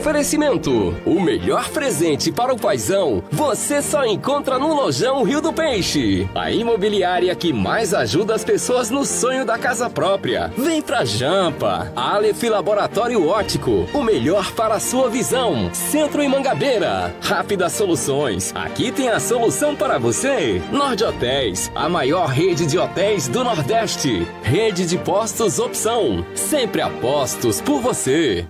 Oferecimento: o melhor presente para o paizão você só encontra no Lojão Rio do Peixe, a imobiliária que mais ajuda as pessoas no sonho da casa própria. Vem pra Jampa, Aleph Laboratório Óptico, o melhor para a sua visão. Centro em Mangabeira, Rápidas Soluções, aqui tem a solução para você. Nord Hotéis, a maior rede de hotéis do Nordeste. Rede de postos Opção, sempre apostos por você.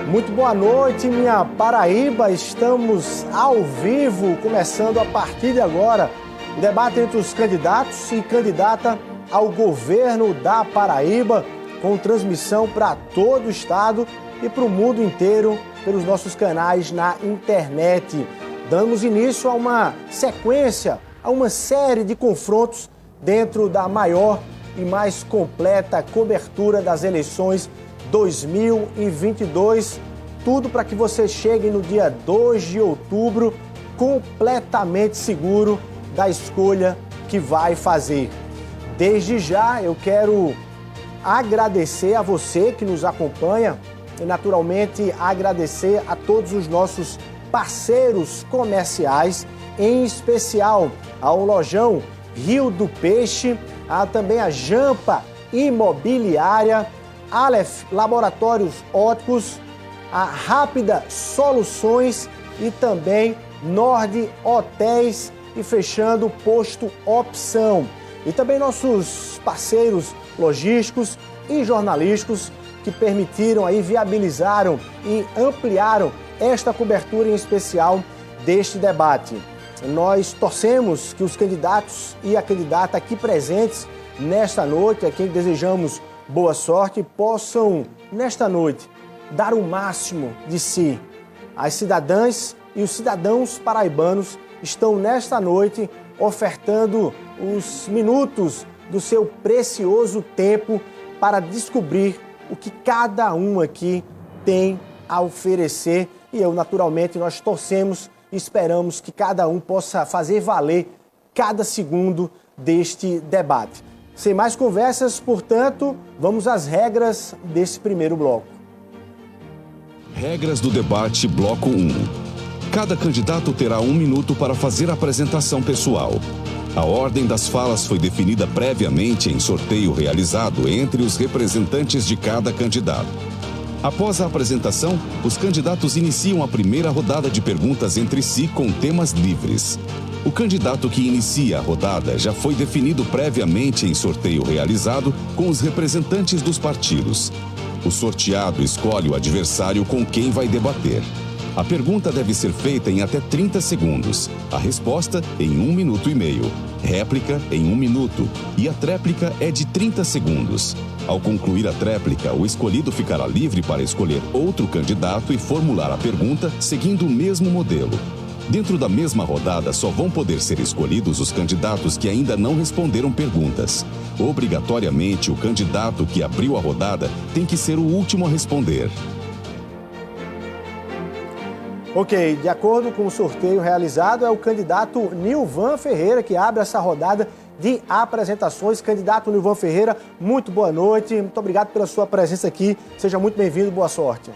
Muito boa noite, minha Paraíba. Estamos ao vivo, começando a partir de agora o debate entre os candidatos e candidata ao governo da Paraíba, com transmissão para todo o estado e para o mundo inteiro pelos nossos canais na internet. Damos início a uma sequência, a uma série de confrontos dentro da maior e mais completa cobertura das eleições 2022, tudo para que você chegue no dia 2 de outubro completamente seguro da escolha que vai fazer. Desde já eu quero agradecer a você que nos acompanha e naturalmente agradecer a todos os nossos parceiros comerciais, em especial ao Lojão Rio do Peixe, também a Jampa Imobiliária, Aleph Laboratórios Ópticos, a Rápida Soluções e também Nord Hotéis e fechando o posto Opção. E também nossos parceiros logísticos e jornalísticos que permitiram aí, viabilizaram e ampliaram esta cobertura em especial deste debate. Nós torcemos que os candidatos e a candidata aqui presentes nesta noite, a quem desejamos boa sorte, possam, nesta noite, dar o máximo de si. As cidadãs e os cidadãos paraibanos estão, nesta noite, ofertando os minutos do seu precioso tempo para descobrir o que cada um aqui tem a oferecer. E naturalmente, nós torcemos e esperamos que cada um possa fazer valer cada segundo deste debate. Sem mais conversas, portanto, vamos às regras desse primeiro bloco. Regras do debate, bloco 1. Cada candidato terá 1 minuto para fazer a apresentação pessoal. A ordem das falas foi definida previamente em sorteio realizado entre os representantes de cada candidato. Após a apresentação, os candidatos iniciam a primeira rodada de perguntas entre si com temas livres. O candidato que inicia a rodada já foi definido previamente em sorteio realizado com os representantes dos partidos. O sorteado escolhe o adversário com quem vai debater. A pergunta deve ser feita em até 30 segundos, a resposta em 1 minuto e meio, réplica em 1 minuto e a tréplica é de 30 segundos. Ao concluir a tréplica, o escolhido ficará livre para escolher outro candidato e formular a pergunta seguindo o mesmo modelo. Dentro da mesma rodada, só vão poder ser escolhidos os candidatos que ainda não responderam perguntas. Obrigatoriamente, o candidato que abriu a rodada tem que ser o último a responder. Ok, de acordo com o sorteio realizado, é o candidato Nilvan Ferreira que abre essa rodada de apresentações. Candidato Nilvan Ferreira, muito boa noite, muito obrigado pela sua presença aqui, seja muito bem-vindo, boa sorte.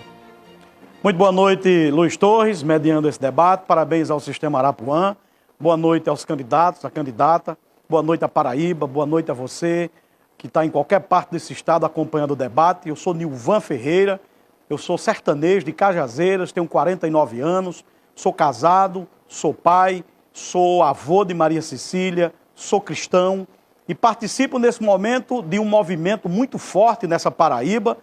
Muito boa noite, Luiz Torres, mediando esse debate, parabéns ao Sistema Arapuã, boa noite aos candidatos, à candidata, boa noite à Paraíba, boa noite a você que está em qualquer parte desse estado acompanhando o debate. Eu sou Nilvan Ferreira, eu sou sertanejo de Cajazeiras, tenho 49 anos, sou casado, sou pai, sou avô de Maria Cecília, sou cristão e participo nesse momento de um movimento muito forte nessa Paraíba,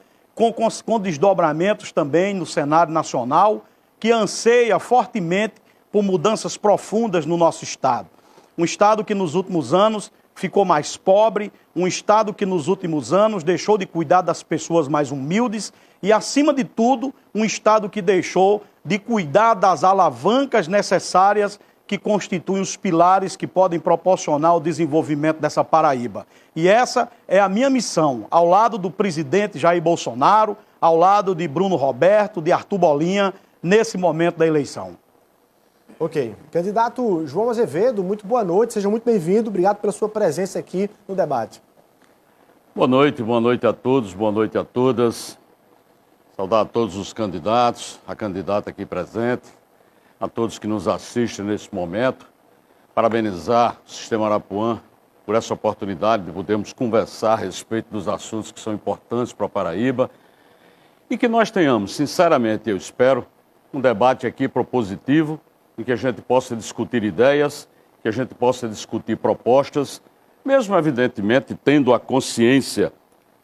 com desdobramentos também no cenário nacional, que anseia fortemente por mudanças profundas no nosso estado. Um estado que nos últimos anos ficou mais pobre, um estado que nos últimos anos deixou de cuidar das pessoas mais humildes e, acima de tudo, um estado que deixou de cuidar das alavancas necessárias que constituem os pilares que podem proporcionar o desenvolvimento dessa Paraíba. E essa é a minha missão, ao lado do presidente Jair Bolsonaro, ao lado de Bruno Roberto, de Arthur Bolinha, nesse momento da eleição. Ok. Candidato João Azevedo, muito boa noite, seja muito bem-vindo, obrigado pela sua presença aqui no debate. Boa noite a todos, boa noite a todas. Saudar a todos os candidatos, a candidata aqui presente, a todos que nos assistem nesse momento. Parabenizar o Sistema Arapuã por essa oportunidade de podermos conversar a respeito dos assuntos que são importantes para a Paraíba e que nós tenhamos, sinceramente, eu espero, um debate aqui propositivo, em que a gente possa discutir ideias, que a gente possa discutir propostas, mesmo, evidentemente, tendo a consciência,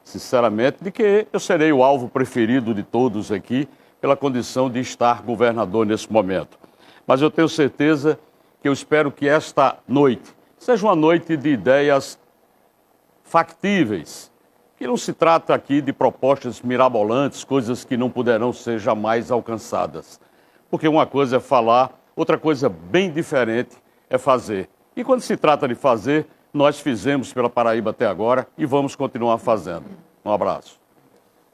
sinceramente, de que eu serei o alvo preferido de todos aqui pela condição de estar governador nesse momento. Mas eu tenho certeza que eu espero que esta noite seja uma noite de ideias factíveis, que não se trata aqui de propostas mirabolantes, coisas que não poderão ser jamais alcançadas. Porque uma coisa é falar, outra coisa bem diferente é fazer. E quando se trata de fazer, nós fizemos pela Paraíba até agora e vamos continuar fazendo. Um abraço.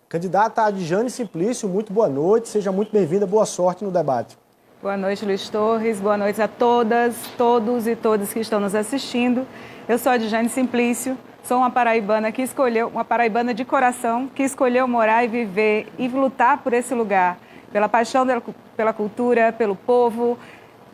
Candidata Adjane Simplício, muito boa noite, seja muito bem-vinda, boa sorte no debate. Boa noite, Luiz Torres, boa noite a todas, todos e todas que estão nos assistindo. Eu sou a Adjane Simplício, sou uma paraibana uma paraibana de coração, que escolheu morar e viver e lutar por esse lugar, pela paixão pela cultura, pelo povo,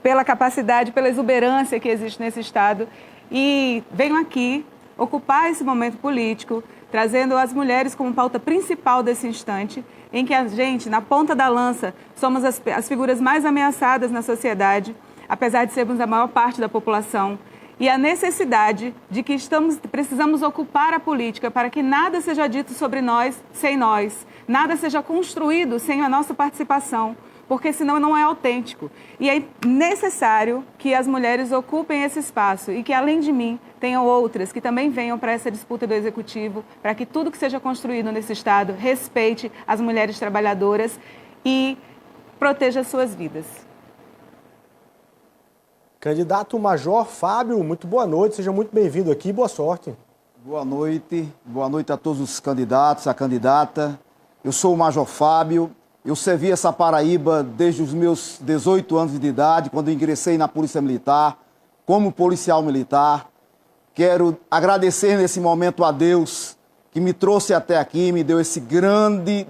pela capacidade, pela exuberância que existe nesse estado. E venho aqui ocupar esse momento político, trazendo as mulheres como pauta principal desse instante, em que a gente, na ponta da lança, somos as figuras mais ameaçadas na sociedade, apesar de sermos a maior parte da população, e a necessidade de que precisamos ocupar a política para que nada seja dito sobre nós sem nós, nada seja construído sem a nossa participação, porque senão não é autêntico. E é necessário que as mulheres ocupem esse espaço e que, além de mim, tenham outras que também venham para essa disputa do Executivo, para que tudo que seja construído nesse Estado respeite as mulheres trabalhadoras e proteja suas vidas. Candidato Major Fábio, muito boa noite, seja muito bem-vindo aqui, boa sorte. Boa noite a todos os candidatos, a candidata. Eu sou o Major Fábio. Eu servi essa Paraíba desde os meus 18 anos de idade, quando ingressei na Polícia Militar, como policial militar. Quero agradecer nesse momento a Deus, que me trouxe até aqui, me deu esse grande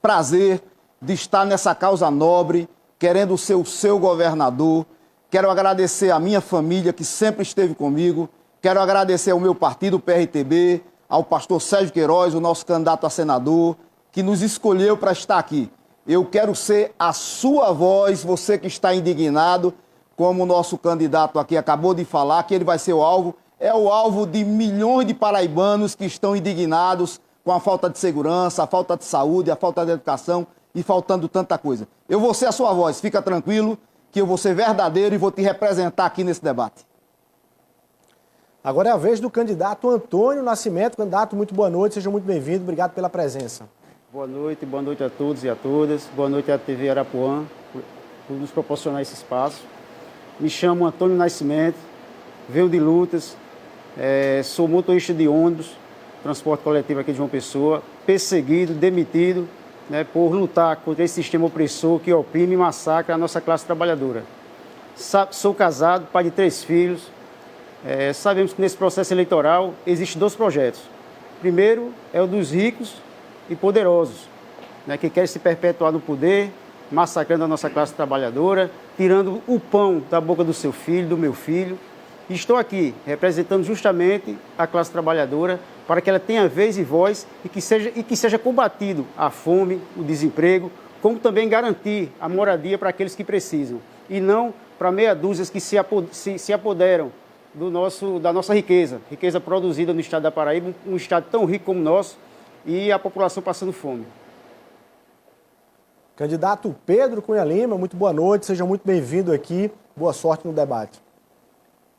prazer de estar nessa causa nobre, querendo ser o seu governador. Quero agradecer a minha família, que sempre esteve comigo. Quero agradecer ao meu partido, o PRTB, ao pastor Sérgio Queiroz, o nosso candidato a senador, que nos escolheu para estar aqui. Eu quero ser a sua voz, você que está indignado, como o nosso candidato aqui acabou de falar, que ele vai ser o alvo, é o alvo de milhões de paraibanos que estão indignados com a falta de segurança, a falta de saúde, a falta de educação e faltando tanta coisa. Eu vou ser a sua voz, fica tranquilo, que eu vou ser verdadeiro e vou te representar aqui nesse debate. Agora é a vez do candidato Antônio Nascimento. Candidato, muito boa noite, seja muito bem-vindo, obrigado pela presença. Boa noite a todos e a todas. Boa noite à TV Arapuã por nos proporcionar esse espaço. Me chamo Antônio Nascimento, venho de lutas, sou motorista de ônibus, transporte coletivo aqui de João Pessoa, perseguido, demitido né, por lutar contra esse sistema opressor que oprime e massacra a nossa classe trabalhadora. Sou casado, pai de 3 filhos. Sabemos que nesse processo eleitoral existem 2 projetos. Primeiro é o dos ricos e poderosos, né, que querem se perpetuar no poder, massacrando a nossa classe trabalhadora, tirando o pão da boca do seu filho, do meu filho. Estou aqui representando justamente a classe trabalhadora para que ela tenha vez e voz e que seja combatido a fome, o desemprego, como também garantir a moradia para aqueles que precisam e não para meia dúzia que se apoderam da nossa riqueza produzida no estado da Paraíba, um estado tão rico como o nosso, e a população passando fome. Candidato Pedro Cunha Lima, muito boa noite, seja muito bem-vindo aqui, boa sorte no debate.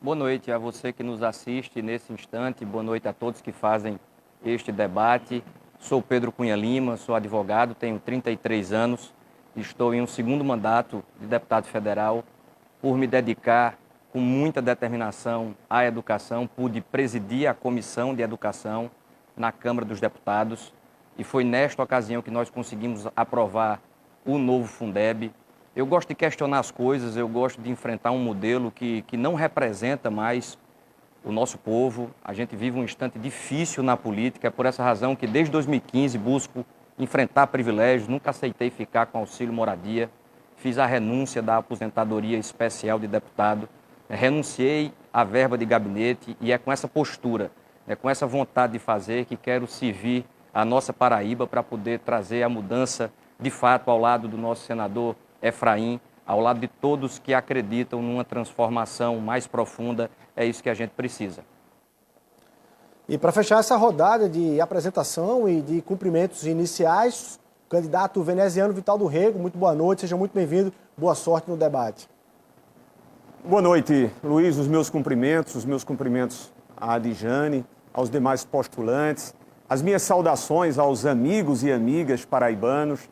Boa noite a você que nos assiste nesse instante, boa noite a todos que fazem este debate. Sou Pedro Cunha Lima, sou advogado, tenho 33 anos, estou em um 2º mandato de deputado federal. Por me dedicar com muita determinação à educação, pude presidir a Comissão de Educação na Câmara dos Deputados e foi nesta ocasião que nós conseguimos aprovar o novo Fundeb. Eu gosto de questionar as coisas, eu gosto de enfrentar um modelo que não representa mais o nosso povo. A gente vive um instante difícil na política, é por essa razão que desde 2015 busco enfrentar privilégios, nunca aceitei ficar com auxílio moradia, fiz a renúncia da aposentadoria especial de deputado, renunciei à verba de gabinete e é com essa postura, é com essa vontade de fazer que quero servir a nossa Paraíba para poder trazer a mudança de fato ao lado do nosso senador Efraim, ao lado de todos que acreditam numa transformação mais profunda. É isso que a gente precisa. E para fechar essa rodada de apresentação e de cumprimentos iniciais, o candidato veneziano Vital do Rego, muito boa noite, seja muito bem-vindo, boa sorte no debate. Boa noite, Luiz, os meus cumprimentos à Adjane, aos demais postulantes, as minhas saudações aos amigos e amigas paraibanos.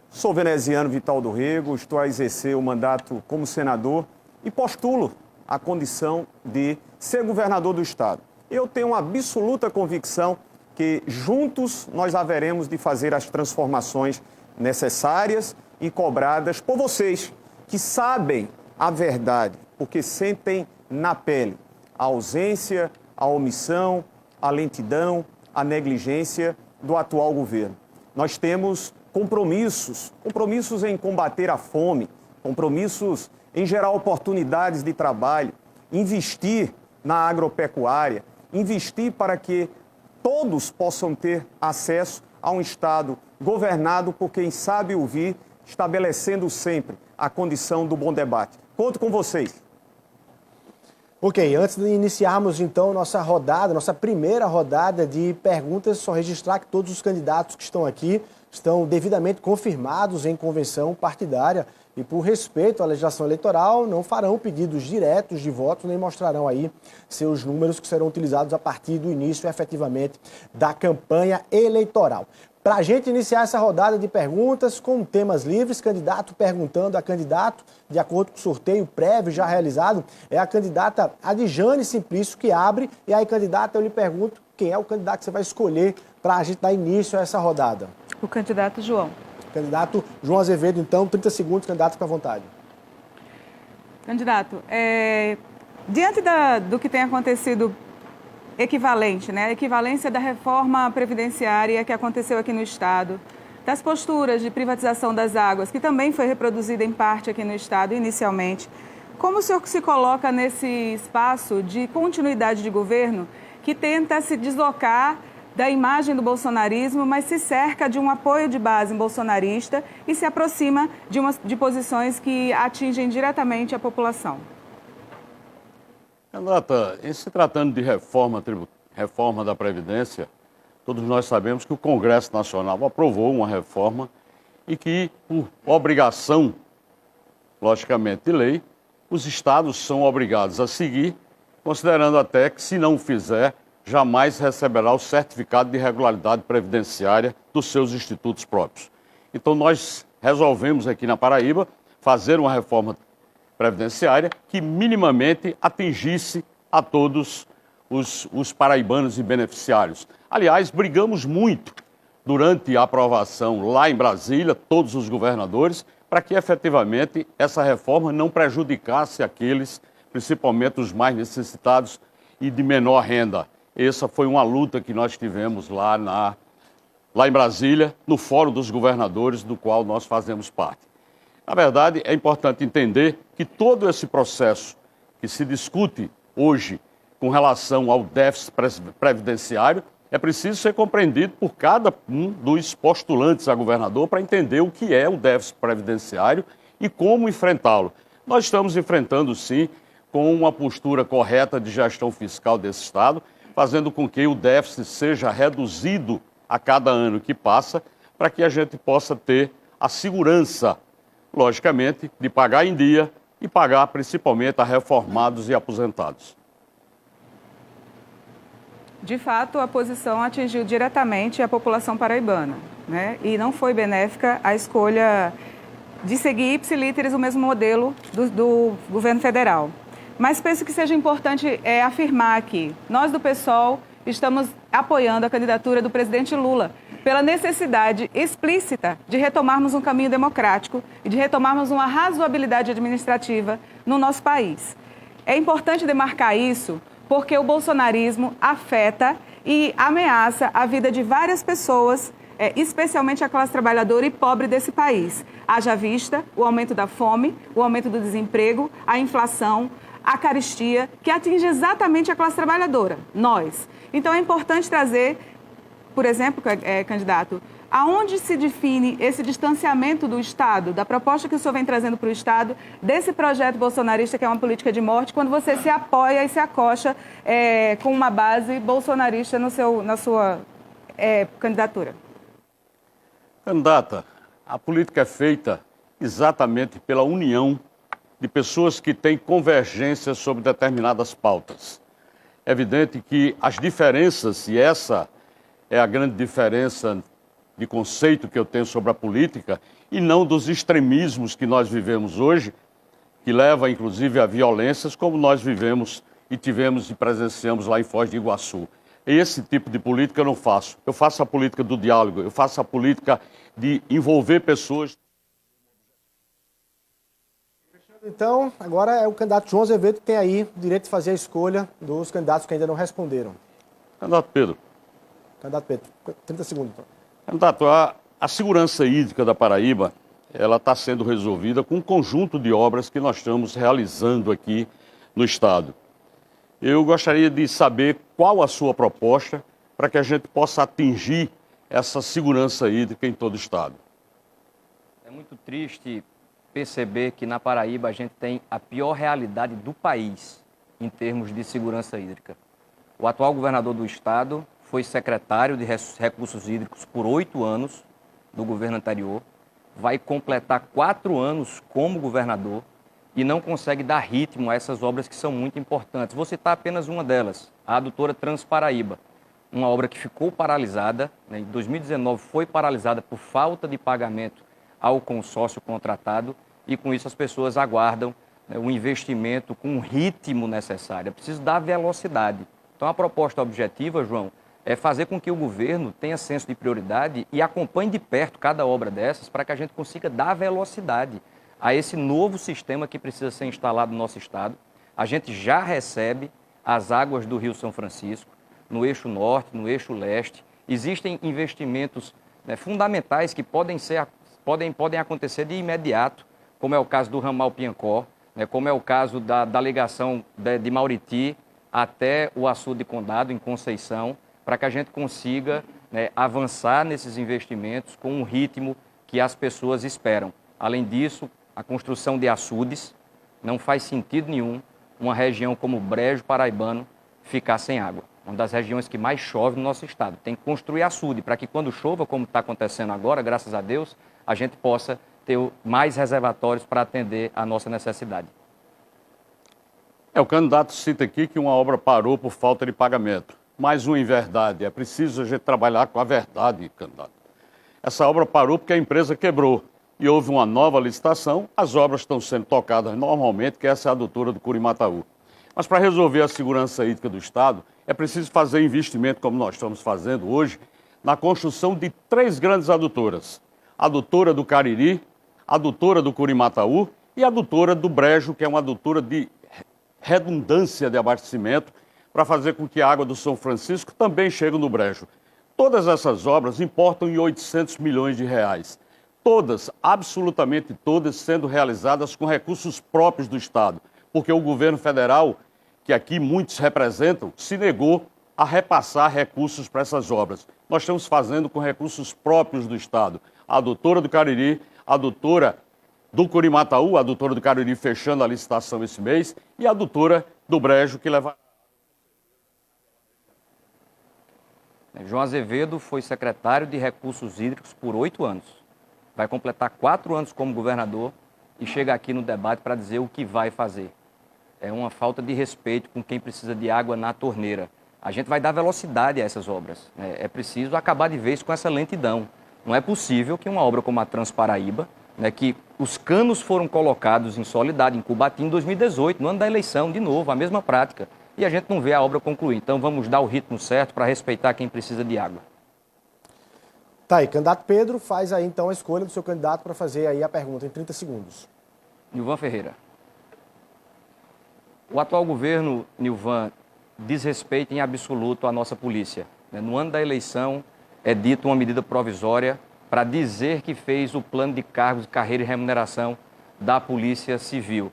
Sou veneziano Vital do Rego, estou a exercer o mandato como senador e postulo a condição de ser governador do estado. Eu tenho uma absoluta convicção que juntos nós haveremos de fazer as transformações necessárias e cobradas por vocês, que sabem a verdade, porque sentem na pele a ausência, a omissão, a lentidão, a negligência do atual governo. Nós temos compromissos em combater a fome, compromissos em gerar oportunidades de trabalho, investir na agropecuária, investir para que todos possam ter acesso a um Estado governado por quem sabe ouvir, estabelecendo sempre a condição do bom debate. Conto com vocês. Ok, antes de iniciarmos então nossa primeira rodada de perguntas, só registrar que todos os candidatos que estão aqui estão devidamente confirmados em convenção partidária e, por respeito à legislação eleitoral, não farão pedidos diretos de votos nem mostrarão aí seus números que serão utilizados a partir do início, efetivamente, da campanha eleitoral. Para a gente iniciar essa rodada de perguntas com temas livres, candidato perguntando a candidato, de acordo com o sorteio prévio já realizado, é a candidata Adjane Simplício que abre. E aí, candidata, eu lhe pergunto quem é o candidato que você vai escolher para a gente dar início a essa rodada. O candidato João. Candidato João Azevedo, então, 30 segundos, candidato, fica à vontade. Candidato, diante do que tem acontecido equivalente, né? A equivalência da reforma previdenciária que aconteceu aqui no Estado, das posturas de privatização das águas, que também foi reproduzida em parte aqui no Estado inicialmente, como o senhor se coloca nesse espaço de continuidade de governo que tenta se deslocar da imagem do bolsonarismo, mas se cerca de um apoio de base bolsonarista e se aproxima de posições que atingem diretamente a população? Candidata, em se tratando de reforma da Previdência, todos nós sabemos que o Congresso Nacional aprovou uma reforma e que, por obrigação, logicamente, de lei, os estados são obrigados a seguir, considerando até que, se não fizer, jamais receberá o certificado de regularidade previdenciária dos seus institutos próprios. Então, nós resolvemos aqui na Paraíba fazer uma reforma previdenciária que minimamente atingisse a todos os paraibanos e beneficiários. Aliás, brigamos muito durante a aprovação lá em Brasília, todos os governadores, para que efetivamente essa reforma não prejudicasse aqueles, principalmente os mais necessitados e de menor renda. Essa foi uma luta que nós tivemos lá em Brasília, no Fórum dos Governadores, do qual nós fazemos parte. Na verdade, é importante entender que todo esse processo que se discute hoje com relação ao déficit previdenciário é preciso ser compreendido por cada um dos postulantes a governador para entender o que é o déficit previdenciário e como enfrentá-lo. Nós estamos enfrentando, sim, com uma postura correta de gestão fiscal desse Estado, fazendo com que o déficit seja reduzido a cada ano que passa, para que a gente possa ter a segurança, logicamente, de pagar em dia e pagar principalmente a reformados e aposentados. De fato, a posição atingiu diretamente a população paraibana, né? E não foi benéfica a escolha de seguir ipsilíteres o mesmo modelo do governo federal. Mas penso que seja importante afirmar aqui, nós do PSOL estamos apoiando a candidatura do presidente Lula pela necessidade explícita de retomarmos um caminho democrático e de retomarmos uma razoabilidade administrativa no nosso país. É importante demarcar isso porque o bolsonarismo afeta e ameaça a vida de várias pessoas, especialmente a classe trabalhadora e pobre desse país. Haja vista o aumento da fome, o aumento do desemprego, a inflação, a carestia, que atinge exatamente a classe trabalhadora, nós. Então é importante trazer, por exemplo, candidato, aonde se define esse distanciamento do Estado, da proposta que o senhor vem trazendo para o Estado, desse projeto bolsonarista que é uma política de morte, quando você se apoia e se acocha com uma base bolsonarista na sua candidatura? Candidata, a política é feita exatamente pela união de pessoas que têm convergência sobre determinadas pautas. É evidente que as diferenças, e essa é a grande diferença de conceito que eu tenho sobre a política, e não dos extremismos que nós vivemos hoje, que leva inclusive a violências, como nós vivemos e tivemos e presenciamos lá em Foz do Iguaçu. Esse tipo de política eu não faço. Eu faço a política do diálogo, eu faço a política de envolver pessoas. Então, agora é o candidato João Azevedo que tem aí o direito de fazer a escolha dos candidatos que ainda não responderam. Candidato Pedro. Candidato Pedro, 30 segundos. Então. Candidato, a segurança hídrica da Paraíba, ela está sendo resolvida com um conjunto de obras que nós estamos realizando aqui no Estado. Eu gostaria de saber qual a sua proposta para que a gente possa atingir essa segurança hídrica em todo o Estado. É muito triste perceber que na Paraíba a gente tem a pior realidade do país em termos de segurança hídrica. O atual governador do Estado foi secretário de Recursos Hídricos por 8 anos do governo anterior, vai completar 4 anos como governador e não consegue dar ritmo a essas obras que são muito importantes. Vou citar apenas uma delas, a adutora Transparaíba, uma obra que ficou paralisada, né, em 2019 foi paralisada por falta de pagamento ao consórcio contratado e com isso as pessoas aguardam, né, o investimento com o ritmo necessário. É preciso dar velocidade. Então a proposta objetiva, João, é fazer com que o governo tenha senso de prioridade e acompanhe de perto cada obra dessas para que a gente consiga dar velocidade a esse novo sistema que precisa ser instalado no nosso estado. A gente já recebe as águas do Rio São Francisco, no eixo norte, no eixo leste. Existem investimentos, né, fundamentais que podem acontecer de imediato, como é o caso do ramal Piancó, né, como é o caso da ligação de Mauriti até o Açude de Condado, em Conceição, para que a gente consiga, né, avançar nesses investimentos com um ritmo que as pessoas esperam. Além disso, a construção de açudes, não faz sentido nenhum uma região como o Brejo Paraibano ficar sem água. Uma das regiões que mais chove no nosso estado. Tem que construir açude para que quando chova, como está acontecendo agora, graças a Deus, a gente possa ter mais reservatórios para atender a nossa necessidade. O candidato cita aqui que uma obra parou por falta de pagamento. Mais uma inverdade. É preciso a gente trabalhar com a verdade, candidato. Essa obra parou porque a empresa quebrou e houve uma nova licitação. As obras estão sendo tocadas normalmente, que essa é a adutora do Curimataú. Mas para resolver a segurança hídrica do Estado, é preciso fazer investimento, como nós estamos fazendo hoje, na construção de 3 grandes adutoras. A adutora do Cariri, a adutora do Curimataú e a adutora do Brejo, que é uma adutora de redundância de abastecimento para fazer com que a água do São Francisco também chegue no Brejo. Todas essas obras importam em 800 milhões de reais. Todas, absolutamente todas, sendo realizadas com recursos próprios do Estado, porque o governo federal, que aqui muitos representam, se negou a repassar recursos para essas obras. Nós estamos fazendo com recursos próprios do Estado. A adutora do Cariri, a adutora do Curimataú, a adutora do Cariri fechando a licitação esse mês, e a adutora do Brejo, que leva... João Azevedo foi secretário de Recursos Hídricos por 8 anos. Vai completar 4 anos como governador e chega aqui no debate para dizer o que vai fazer. É uma falta de respeito com quem precisa de água na torneira. A gente vai dar velocidade a essas obras. É preciso acabar de vez com essa lentidão. Não é possível que uma obra como a Transparaíba, que os canos foram colocados em solidade, em Cubati, em 2018, no ano da eleição, de novo, a mesma prática. E a gente não vê a obra concluir. Então vamos dar o ritmo certo para respeitar quem precisa de água. Tá aí, candidato Pedro, faz aí então a escolha do seu candidato para fazer aí a pergunta em 30 segundos. Nilvan Ferreira. O atual governo, Nilvan, desrespeita em absoluto a nossa polícia. No ano da eleição é dito uma medida provisória para dizer que fez o plano de cargos, carreira e remuneração da Polícia Civil.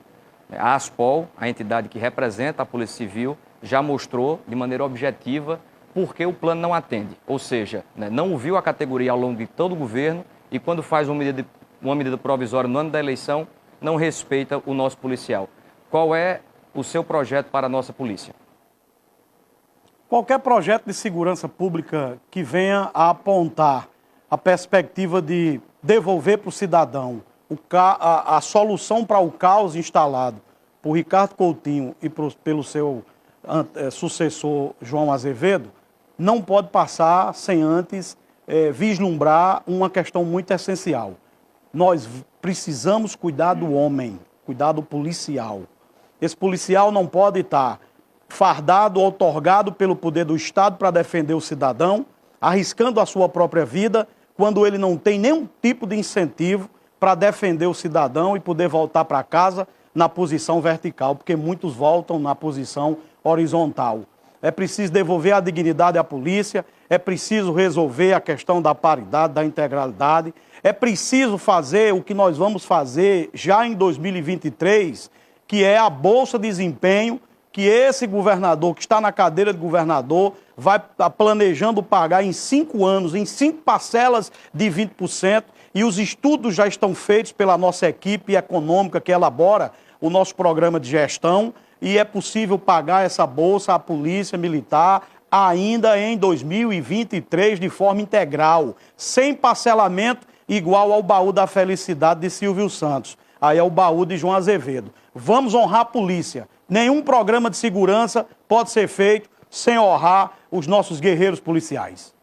A ASPOL, a entidade que representa a Polícia Civil, já mostrou de maneira objetiva por que o plano não atende. Ou seja, não ouviu a categoria ao longo de todo o governo e quando faz uma medida provisória no ano da eleição, não respeita o nosso policial. Qual é o seu projeto para a nossa polícia? Qualquer projeto de segurança pública que venha a apontar a perspectiva de devolver para o cidadão a solução para o caos instalado por Ricardo Coutinho e pelo seu sucessor João Azevedo, não pode passar sem antes vislumbrar uma questão muito essencial. Nós precisamos cuidar do homem, cuidar do policial. Esse policial não pode estar fardado, outorgado pelo poder do Estado para defender o cidadão, arriscando a sua própria vida, quando ele não tem nenhum tipo de incentivo para defender o cidadão e poder voltar para casa na posição vertical, porque muitos voltam na posição horizontal. É preciso devolver a dignidade à polícia, é preciso resolver a questão da paridade, da integralidade, é preciso fazer o que nós vamos fazer já em 2023, que é a Bolsa de Desempenho, que esse governador que está na cadeira de governador vai planejando pagar em 5 anos, em 5 parcelas de 20%, e os estudos já estão feitos pela nossa equipe econômica que elabora o nosso programa de gestão, e é possível pagar essa bolsa à Polícia Militar ainda em 2023 de forma integral, sem parcelamento igual ao baú da felicidade de Silvio Santos. Aí é o baú de João Azevedo. Vamos honrar a polícia. Nenhum programa de segurança pode ser feito sem honrar os nossos guerreiros policiais.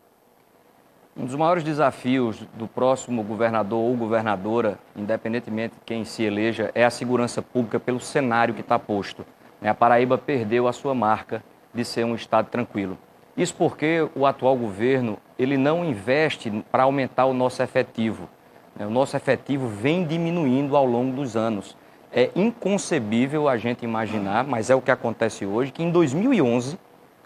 Um dos maiores desafios do próximo governador ou governadora, independentemente de quem se eleja, é a segurança pública pelo cenário que está posto. A Paraíba perdeu a sua marca de ser um estado tranquilo. Isso porque o atual governo ele não investe para aumentar o nosso efetivo. O nosso efetivo vem diminuindo ao longo dos anos. É inconcebível a gente imaginar, mas é o que acontece hoje, que em 2011,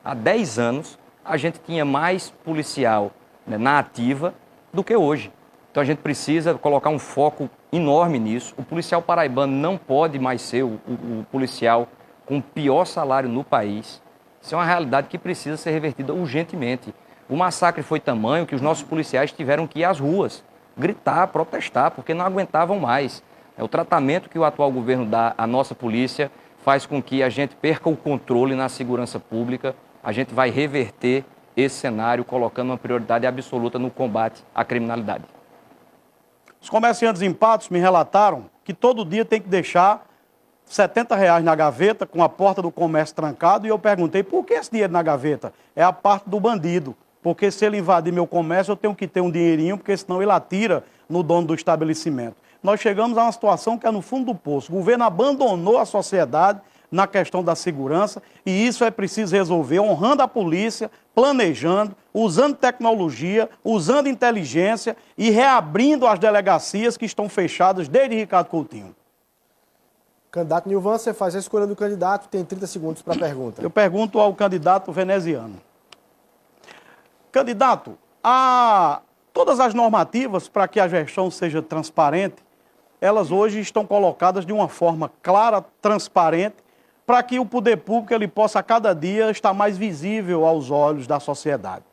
há 10 anos, a gente tinha mais policial na ativa do que hoje. Então a gente precisa colocar um foco enorme nisso. O policial paraibano não pode mais ser o policial com o pior salário no país. Isso é uma realidade que precisa ser revertida urgentemente. O massacre foi tamanho que os nossos policiais tiveram que ir às ruas, gritar, protestar, porque não aguentavam mais. O tratamento que o atual governo dá à nossa polícia faz com que a gente perca o controle na segurança pública. A gente vai reverter esse cenário, colocando uma prioridade absoluta no combate à criminalidade. Os comerciantes em Patos me relataram que todo dia tem que deixar R$70 na gaveta, com a porta do comércio trancado, e eu perguntei, por que esse dinheiro na gaveta? É a parte do bandido, porque se ele invadir meu comércio, eu tenho que ter um dinheirinho, porque senão ele atira no dono do estabelecimento. Nós chegamos a uma situação que é no fundo do poço. O governo abandonou a sociedade, na questão da segurança, e isso é preciso resolver honrando a polícia, planejando, usando tecnologia, usando inteligência e reabrindo as delegacias que estão fechadas desde Ricardo Coutinho. Candidato Nilvan, você faz a escolha do candidato, tem 30 segundos para a pergunta. Eu pergunto ao candidato veneziano. Candidato, todas as normativas para que a gestão seja transparente, elas hoje estão colocadas de uma forma clara, transparente, para que o poder público ele possa a cada dia estar mais visível aos olhos da sociedade.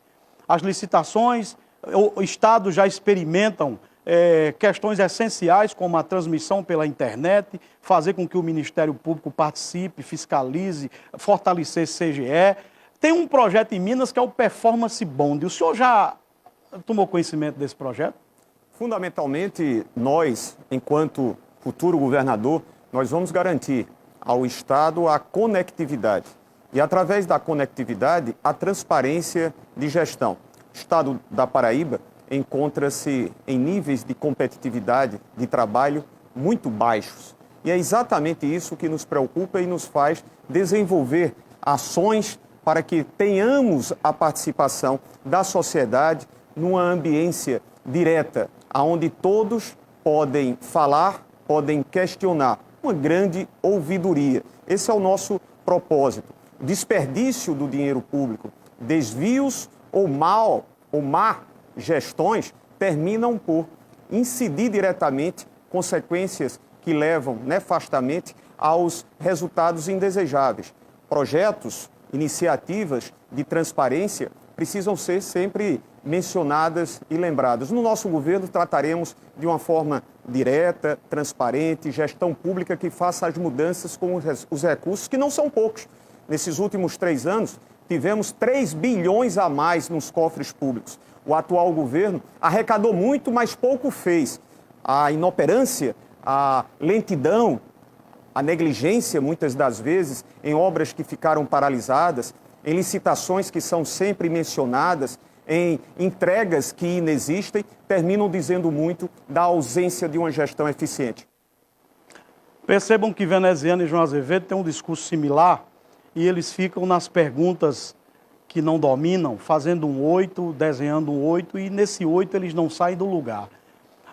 As licitações, o Estado já experimentam questões essenciais como a transmissão pela internet, fazer com que o Ministério Público participe, fiscalize, fortalecer CGE. Tem um projeto em Minas que é o Performance Bond. O senhor já tomou conhecimento desse projeto? Fundamentalmente, nós, enquanto futuro governador, nós vamos garantir ao Estado a conectividade. E, através da conectividade, a transparência de gestão. O Estado da Paraíba encontra-se em níveis de competitividade, de trabalho, muito baixos. E é exatamente isso que nos preocupa e nos faz desenvolver ações para que tenhamos a participação da sociedade numa ambiência direta, onde todos podem falar, podem questionar, uma grande ouvidoria. Esse é o nosso propósito. Desperdício do dinheiro público, desvios ou má gestões terminam por incidir diretamente consequências que levam nefastamente aos resultados indesejáveis. Projetos, iniciativas de transparência precisam ser sempre mencionadas e lembradas. No nosso governo, trataremos de uma forma direta, transparente, gestão pública que faça as mudanças com os recursos, que não são poucos. Nesses últimos 3 anos, tivemos 3 bilhões a mais nos cofres públicos. O atual governo arrecadou muito, mas pouco fez. A inoperância, a lentidão, a negligência, muitas das vezes, em obras que ficaram paralisadas, em licitações que são sempre mencionadas, em entregas que inexistem, terminam dizendo muito da ausência de uma gestão eficiente. Percebam que Veneziano e João Azevedo têm um discurso similar e eles ficam nas perguntas que não dominam, fazendo um 8, desenhando um 8 e nesse 8 eles não saem do lugar.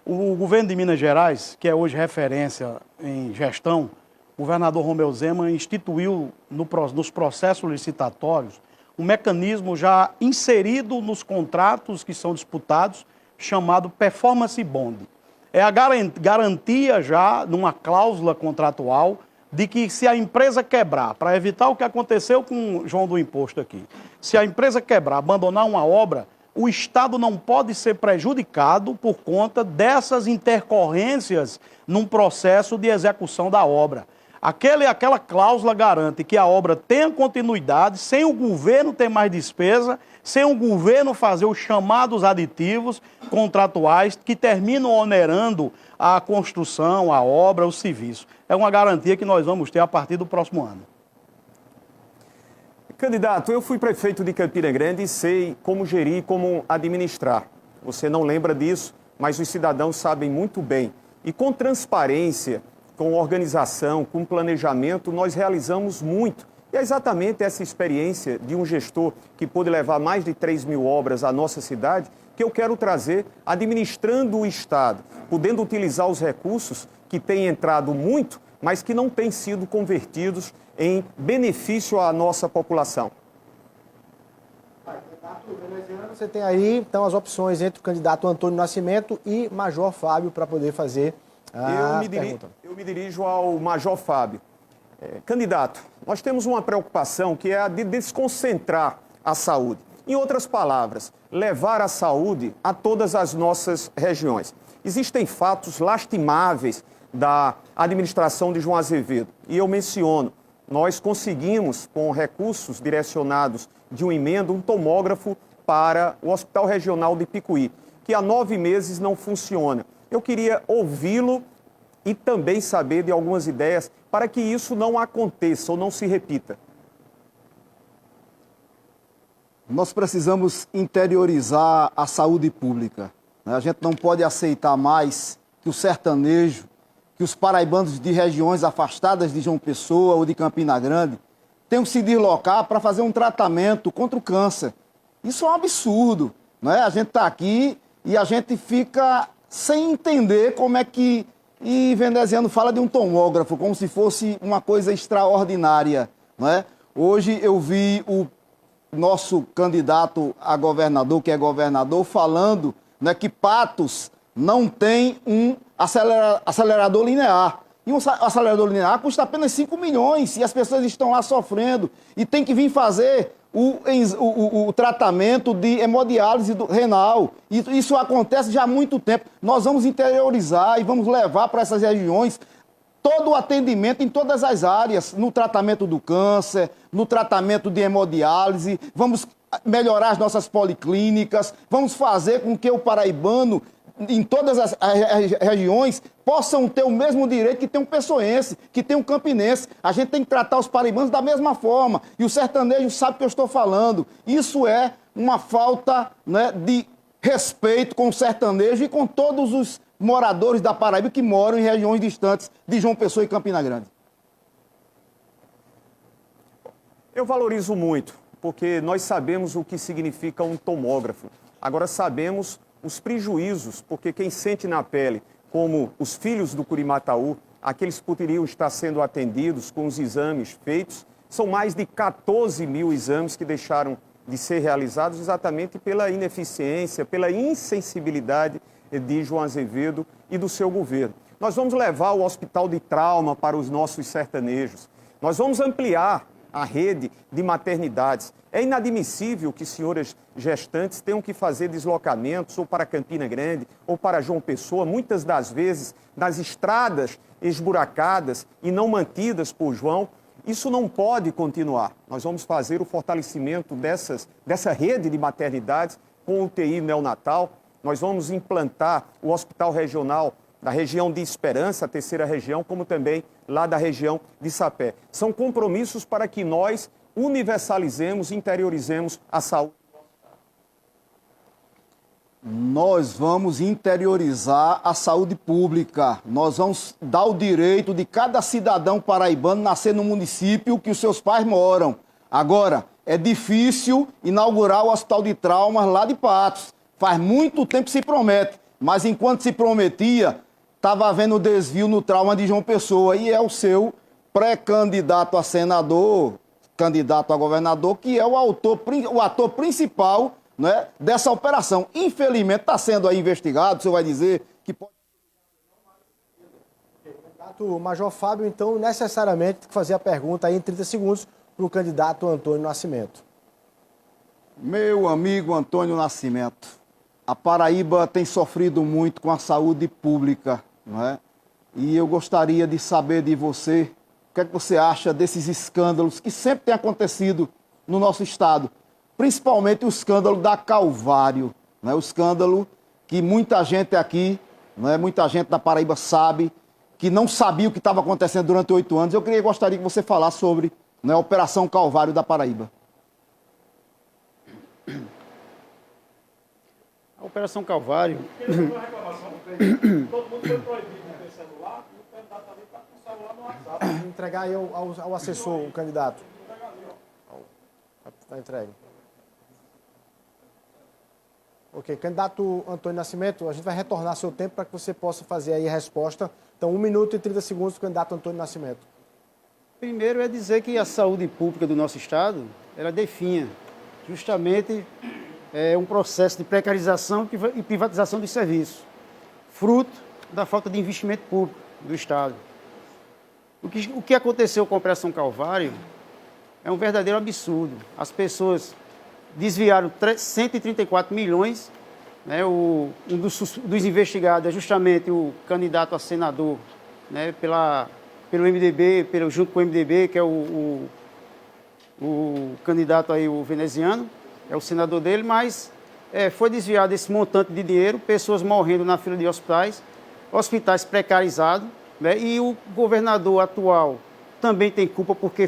O governo de Minas Gerais, que é hoje referência em gestão, o governador Romeu Zema instituiu nos processos licitatórios um mecanismo já inserido nos contratos que são disputados, chamado Performance Bond. É a garantia já, numa cláusula contratual, de que se a empresa quebrar, para evitar o que aconteceu com o João do Imposto aqui, se a empresa quebrar, abandonar uma obra, o Estado não pode ser prejudicado por conta dessas intercorrências num processo de execução da obra. Aquela cláusula garante que a obra tenha continuidade, sem o governo ter mais despesa, sem o governo fazer os chamados aditivos contratuais que terminam onerando a construção, a obra, o serviço. É uma garantia que nós vamos ter a partir do próximo ano. Candidato, eu fui prefeito de Campina Grande e sei como gerir, como administrar. Você não lembra disso, mas os cidadãos sabem muito bem. E com transparência, com organização, com planejamento, nós realizamos muito. E é exatamente essa experiência de um gestor que pôde levar mais de 3 mil obras à nossa cidade que eu quero trazer, administrando o Estado, podendo utilizar os recursos que têm entrado muito, mas que não têm sido convertidos em benefício à nossa população. Você tem aí, então, as opções entre o candidato Antônio Nascimento e Major Fábio para poder fazer pergunta. Eu me dirijo ao Major Fábio. Candidato, nós temos uma preocupação que é a de desconcentrar a saúde. Em outras palavras, levar a saúde a todas as nossas regiões. Existem fatos lastimáveis da administração de João Azevedo. E eu menciono, nós conseguimos, com recursos direcionados de uma emenda, um tomógrafo para o Hospital Regional de Picuí, que há 9 meses não funciona. Eu queria ouvi-lo e também saber de algumas ideias para que isso não aconteça ou não se repita. Nós precisamos interiorizar a saúde pública. A gente não pode aceitar mais que o sertanejo, que os paraibanos de regiões afastadas de João Pessoa ou de Campina Grande tenham que se deslocar para fazer um tratamento contra o câncer. Isso é um absurdo, não é? A gente está aqui e a gente fica sem entender como é que... E veneziano fala de um tomógrafo, como se fosse uma coisa extraordinária, não é? Hoje eu vi o nosso candidato a governador, que é governador, falando, né, que Patos não tem um acelerador linear. E um acelerador linear custa apenas 5 milhões e as pessoas estão lá sofrendo. E tem que vir fazer o tratamento de hemodiálise renal. Isso acontece já há muito tempo. Nós vamos interiorizar e vamos levar para essas regiões todo o atendimento em todas as áreas, no tratamento do câncer, no tratamento de hemodiálise, vamos melhorar as nossas policlínicas, vamos fazer com que o paraibano, em todas as regiões, possam ter o mesmo direito que tem um pessoense, que tem um campinense. A gente tem que tratar os paraibanos da mesma forma. E o sertanejo sabe o que eu estou falando. Isso é uma falta, né, de respeito com o sertanejo e com todos os moradores da Paraíba que moram em regiões distantes de João Pessoa e Campina Grande. Eu valorizo muito, porque nós sabemos o que significa um tomógrafo. Agora sabemos os prejuízos, porque quem sente na pele, como os filhos do Curimataú, aqueles que poderiam estar sendo atendidos com os exames feitos, são mais de 14 mil exames que deixaram de ser realizados exatamente pela ineficiência, pela insensibilidade de João Azevedo e do seu governo. Nós vamos levar o hospital de trauma para os nossos sertanejos. Nós vamos ampliar a rede de maternidades. É inadmissível que senhoras gestantes tenham que fazer deslocamentos ou para Campina Grande ou para João Pessoa, muitas das vezes nas estradas esburacadas e não mantidas por João. Isso não pode continuar. Nós vamos fazer o fortalecimento dessa rede de maternidades com UTI neonatal. Nós vamos implantar o hospital regional da região de Esperança, a terceira região, como também lá da região de Sapé. São compromissos para que nós universalizemos, interiorizemos a saúde. Nós vamos interiorizar a saúde pública. Nós vamos dar o direito de cada cidadão paraibano nascer no município que os seus pais moram. Agora, é difícil inaugurar o hospital de traumas lá de Patos. Faz muito tempo que se promete, mas enquanto se prometia, estava havendo desvio no trauma de João Pessoa e é o seu pré-candidato a senador, candidato a governador, que é o ator principal, né, dessa operação. Infelizmente está sendo aí investigado, o senhor vai dizer que pode... O Major Fábio, então, necessariamente tem que fazer a pergunta aí em 30 segundos para o candidato Antônio Nascimento. Meu amigo Antônio Nascimento, a Paraíba tem sofrido muito com a saúde pública, não é? E eu gostaria de saber de você, o que é que você acha desses escândalos que sempre têm acontecido no nosso estado, principalmente o escândalo da Calvário, não é? O escândalo que muita gente aqui, não é? Muita gente da Paraíba sabe, que não sabia o que estava acontecendo durante 8 anos. Eu gostaria que você falasse sobre, não é, a Operação Calvário da Paraíba. A Operação Calvário... Todo mundo foi proibido de ter celular e o candidato ali está com o celular no WhatsApp. Entregar aí ao assessor, o candidato. Está entregue. Ok, candidato Antônio Nascimento, a gente vai retornar seu tempo para que você possa fazer aí a resposta. Então, 1 minuto e 30 segundos, candidato Antônio Nascimento. Primeiro é dizer que a saúde pública do nosso estado, ela definha justamente um processo de precarização e privatização dos serviços, fruto da falta de investimento público do estado. O que aconteceu com a Operação Calvário é um verdadeiro absurdo. As pessoas desviaram 134 milhões, né? Um dos investigados é justamente o candidato a senador, né? Pelo MDB, junto com o MDB, que é o candidato aí, o veneziano, é o senador dele, mas foi desviado esse montante de dinheiro, pessoas morrendo na fila de hospitais precarizados, né? E o governador atual também tem culpa porque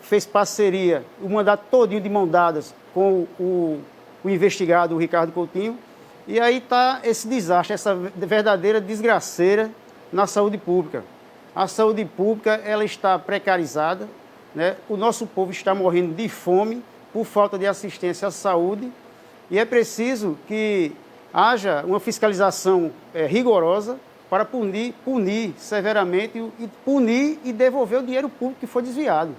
fez parceria, o mandato todinho de mão dadas com o investigado, o Ricardo Coutinho, e aí está esse desastre, essa verdadeira desgraceira na saúde pública. A saúde pública ela está precarizada, né? O nosso povo está morrendo de fome por falta de assistência à saúde e é preciso que haja uma fiscalização rigorosa para punir severamente e punir e devolver o dinheiro público que foi desviado.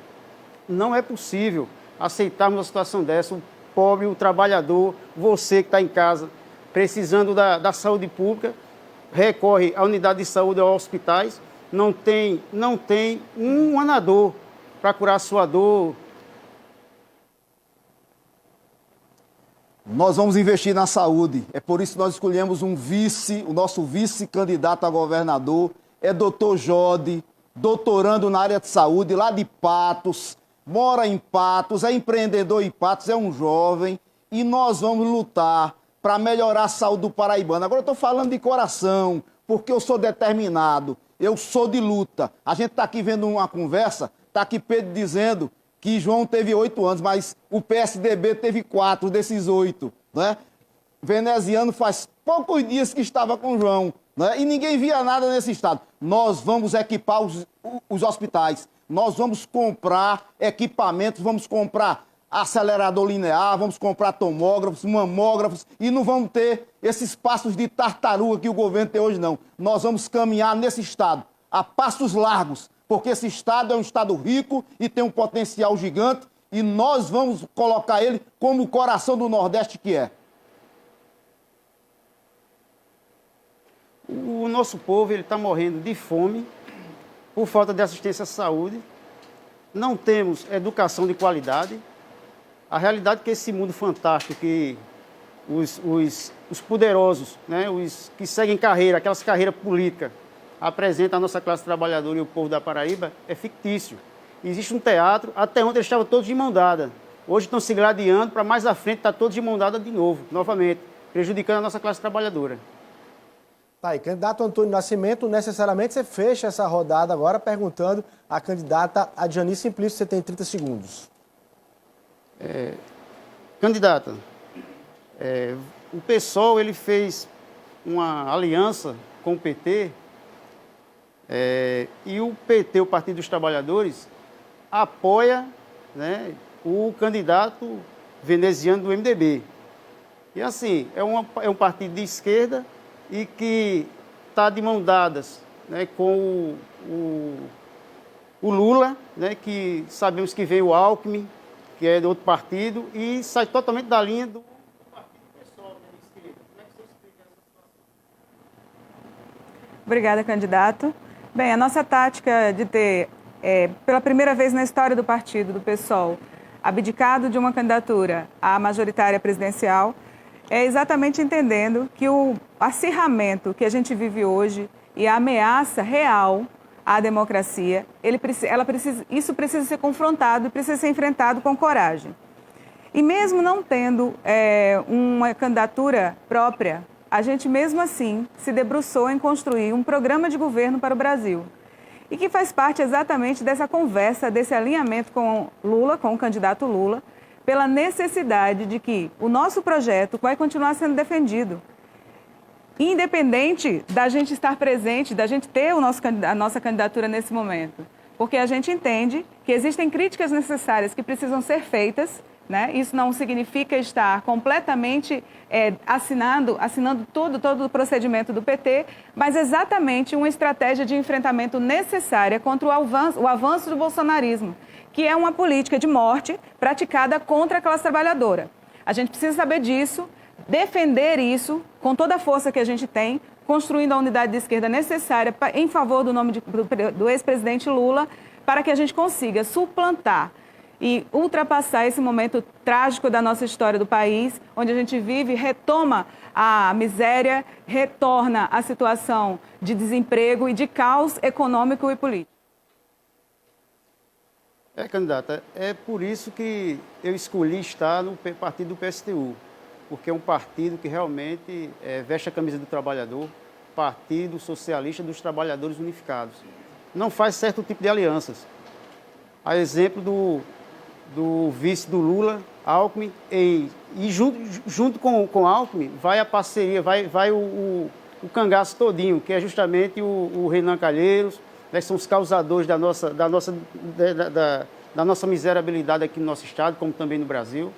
Não é possível aceitarmos uma situação dessa. O pobre, o trabalhador, você que está em casa, precisando da saúde pública, recorre à unidade de saúde ou aos hospitais, não tem um anador para curar a sua dor. Nós vamos investir na saúde. É por isso que nós escolhemos o nosso vice-candidato a governador é Dr. Jode, doutorando na área de saúde, lá de Patos, mora em Patos, é empreendedor em Patos, é um jovem, e nós vamos lutar para melhorar a saúde do paraibano. Agora eu estou falando de coração, porque eu sou determinado, eu sou de luta. A gente está aqui vendo uma conversa, está aqui Pedro dizendo que João teve 8 anos, mas o PSDB teve 4 desses 8, né? Veneziano faz poucos dias que estava com João, né? E ninguém via nada nesse estado. Nós vamos equipar os hospitais, nós vamos comprar equipamentos, vamos comprar acelerador linear, vamos comprar tomógrafos, mamógrafos e não vamos ter esses passos de tartaruga que o governo tem hoje, não. Nós vamos caminhar nesse estado a passos largos, porque esse estado é um estado rico e tem um potencial gigante e nós vamos colocar ele como o coração do Nordeste que é. O nosso povo está morrendo de fome por falta de assistência à saúde. Não temos educação de qualidade. A realidade é que esse mundo fantástico que os poderosos, né, os que seguem carreira, aquelas carreiras políticas, apresentam a nossa classe trabalhadora e o povo da Paraíba, é fictício. Existe um teatro, até ontem eles estavam todos de mão dada. Hoje estão se gladiando para mais à frente estar todos de mão dada de novo, novamente, prejudicando a nossa classe trabalhadora. Tá aí, candidato Antônio Nascimento, necessariamente você fecha essa rodada agora perguntando à candidata Adjani Simplício, você tem 30 segundos. Candidata, o PSOL ele fez uma aliança com o PT e o PT, o Partido dos Trabalhadores, apoia, né, o candidato veneziano do MDB. E assim, é um partido de esquerda e que está de mão dadas, né, com o Lula, né, que sabemos que veio o Alckmin, que é de outro partido, e sai totalmente da linha do partido PSOL, né, de esquerda. Como é que você explica essa situação? Obrigada, candidato. Bem, a nossa tática de ter, pela primeira vez na história do partido, do PSOL, abdicado de uma candidatura à majoritária presidencial, é exatamente entendendo que o acirramento que a gente vive hoje e a ameaça real à democracia, isso precisa ser confrontado e precisa ser enfrentado com coragem. E mesmo não tendo uma candidatura própria, a gente mesmo assim se debruçou em construir um programa de governo para o Brasil. E que faz parte exatamente dessa conversa, desse alinhamento com Lula, com o candidato Lula, pela necessidade de que o nosso projeto vai continuar sendo defendido. Independente da gente estar presente, da gente ter a nossa candidatura nesse momento. Porque a gente entende que existem críticas necessárias que precisam ser feitas, né? Isso não significa estar completamente assinando todo o procedimento do PT, mas exatamente uma estratégia de enfrentamento necessária contra o avanço do bolsonarismo, que é uma política de morte praticada contra a classe trabalhadora. A gente precisa saber disso, defender isso com toda a força que a gente tem, construindo a unidade de esquerda necessária em favor do nome do ex-presidente Lula, para que a gente consiga suplantar e ultrapassar esse momento trágico da nossa história do país, onde a gente vive, retoma a miséria, retorna a situação de desemprego e de caos econômico e político. Candidata, é por isso que eu escolhi estar no partido do PSTU, porque é um partido que realmente veste a camisa do trabalhador, Partido Socialista dos Trabalhadores Unificados. Não faz certo tipo de alianças. A exemplo do vice do Lula, Alckmin, e junto com Alckmin vai a parceria, vai o cangaço todinho, que é justamente o Renan Calheiros, né, que são os causadores da nossa miserabilidade aqui no nosso estado, como também no Brasil.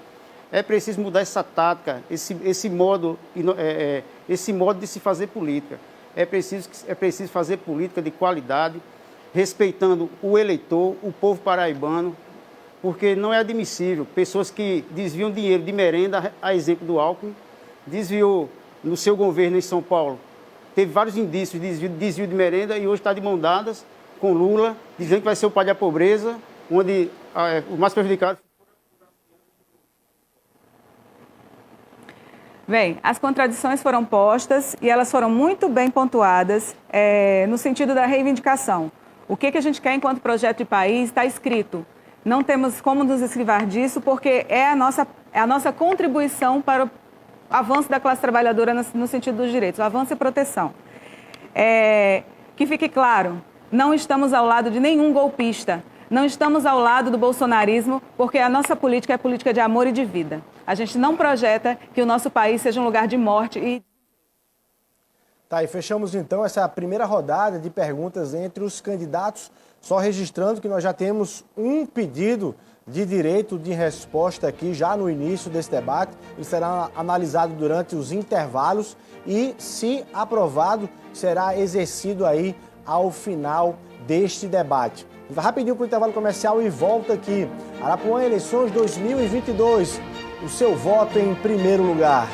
É preciso mudar essa tática, esse modo de se fazer política. É preciso fazer política de qualidade, respeitando o eleitor, o povo paraibano, porque não é admissível pessoas que desviam dinheiro de merenda, a exemplo do Alckmin, desviou no seu governo em São Paulo, teve vários indícios de desvio de merenda e hoje está de mão dadas com Lula, dizendo que vai ser o pai da pobreza, onde o mais prejudicado... Bem, as contradições foram postas e elas foram muito bem pontuadas no sentido da reivindicação. O que a gente quer enquanto projeto de país está escrito. Não temos como nos esquivar disso porque é a nossa contribuição para o avanço da classe trabalhadora no sentido dos direitos, o avanço e proteção. Que fique claro, não estamos ao lado de nenhum golpista, não estamos ao lado do bolsonarismo, porque a nossa política é política de amor e de vida. A gente não projeta que o nosso país seja um lugar de morte e... Tá, e fechamos então essa primeira rodada de perguntas entre os candidatos, só registrando que nós já temos um pedido de direito de resposta aqui já no início desse debate. Ele será analisado durante os intervalos e, se aprovado, será exercido aí ao final deste debate. Vai rapidinho para o intervalo comercial e volta aqui. Arapuã, eleições 2022. O seu voto em primeiro lugar.